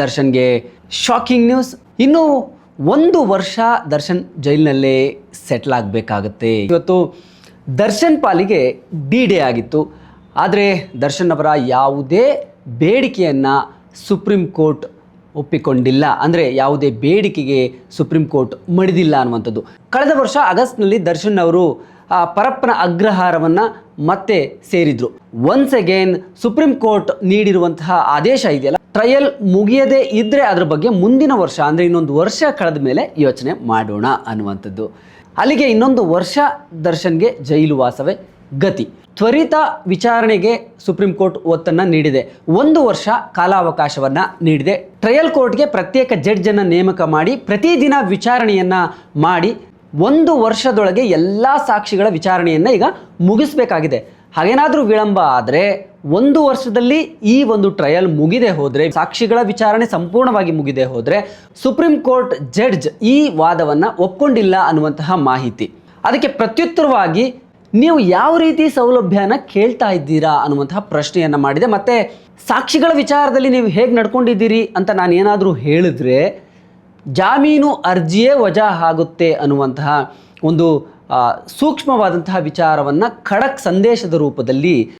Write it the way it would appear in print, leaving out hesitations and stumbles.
ದರ್ಶನ್ಗೆ shocking news. ಇನ್ನು 1 ವರ್ಷ ದರ್ಶನ್ ಜೈಲಿನಲ್ಲೇ ಸೆಟ್ಲ್ ಆಗಬೇಕಾಗತ್ತೆ. ಇವತ್ತು ದರ್ಶನ್ ಪಾಲಿಗೆ ಡಿ-ಡೇ ಆಗಿತ್ತು. ಆದರೆ ದರ್ಶನ್ ಅವರ ಯಾವುದೇ ಬೇಡಿಕೆಯನ್ನು ಸುಪ್ರೀಂ ಕೋರ್ಟ್ ಒಪ್ಪಿಕೊಂಡಿಲ್ಲ. ಅಂದರೆ ಯಾವುದೇ ಬೇಡಿಕೆಗೆ ಸುಪ್ರೀಂ ಕೋರ್ಟ್ ಮಣಿದಿಲ್ಲ ಅನ್ನುವಂಥದ್ದು. ಕಳೆದ ವರ್ಷ ಆಗಸ್ಟ್ನಲ್ಲಿ ದರ್ಶನ್ ಅವರು ಪರಪ್ಪನ ಅಗ್ರಹಾರವನ್ನು ಮತ್ತೆ ಸೇರಿದ್ರು. ಒನ್ಸ್ ಅಗೇನ್ ಸುಪ್ರೀಂ ಕೋರ್ಟ್ ನೀಡಿರುವಂತಹ ಆದೇಶ ಇದೆಯಲ್ಲ, ಟ್ರಯಲ್ ಮುಗಿಯದೇ ಇದ್ದರೆ ಅದ್ರ ಬಗ್ಗೆ ಮುಂದಿನ ವರ್ಷ ಅಂದರೆ ಇನ್ನೊಂದು ವರ್ಷ ಕಳೆದ ಮೇಲೆ ಯೋಚನೆ ಮಾಡೋಣ ಅನ್ನುವಂಥದ್ದು. ಅಲ್ಲಿಗೆ ಇನ್ನೊಂದು ವರ್ಷ ದರ್ಶನ್ಗೆ ಜೈಲು ವಾಸವೇ ಗತಿ. ತ್ವರಿತ ವಿಚಾರಣೆಗೆ ಸುಪ್ರೀಂ ಕೋರ್ಟ್ ಒತ್ತನ್ನು ನೀಡಿದೆ. 1 ವರ್ಷ ಕಾಲಾವಕಾಶವನ್ನು ನೀಡಿದೆ. ಟ್ರಯಲ್ ಕೋರ್ಟ್ಗೆ ಪ್ರತ್ಯೇಕ ಜಡ್ಜನ್ನು ನೇಮಕ ಮಾಡಿ ಪ್ರತಿದಿನ ವಿಚಾರಣೆಯನ್ನು ಮಾಡಿ 1 ವರ್ಷದೊಳಗೆ ಎಲ್ಲ ಸಾಕ್ಷಿಗಳ ವಿಚಾರಣೆಯನ್ನು ಈಗ ಮುಗಿಸಬೇಕಾಗಿದೆ. ಹಾಗೇನಾದರೂ ವಿಳಂಬ ಆದರೆ 1 ವರ್ಷದಲ್ಲಿ ಈ ಒಂದು ಟ್ರಯಲ್ ಮುಗಿದೇ ಹೋದರೆ, ಸಾಕ್ಷಿಗಳ ವಿಚಾರಣೆ ಸಂಪೂರ್ಣವಾಗಿ ಮುಗಿದೇ ಹೋದರೆ ಸುಪ್ರೀಂ ಕೋರ್ಟ್ ಜಡ್ಜ್ ಈ ವಾದವನ್ನು ಒಪ್ಕೊಂಡಿಲ್ಲ ಅನ್ನುವಂತಹ ಮಾಹಿತಿ. ಅದಕ್ಕೆ ಪ್ರತ್ಯುತ್ತರವಾಗಿ ನೀವು ಯಾವ ರೀತಿ ಸೌಲಭ್ಯನ ಕೇಳ್ತಾ ಇದ್ದೀರಾ ಅನ್ನುವಂತಹ ಪ್ರಶ್ನೆಯನ್ನು ಮಾಡಿದೆ. ಮತ್ತು ಸಾಕ್ಷಿಗಳ ವಿಚಾರದಲ್ಲಿ ನೀವು ಹೇಗೆ ನಡ್ಕೊಂಡಿದ್ದೀರಿ ಅಂತ ನಾನು ಏನಾದರೂ ಹೇಳಿದ್ರೆ ಜಾಮೀನು ಅರ್ಜಿಯೇ ವಜಾ ಆಗುತ್ತೆ ಅನ್ನುವಂತಹ ಒಂದು ಸೂಕ್ಷ್ಮವಾದಂತಹ ವಿಚಾರವನ್ನು ಖಡಕ್ ಸಂದೇಶದ ರೂಪದಲ್ಲಿ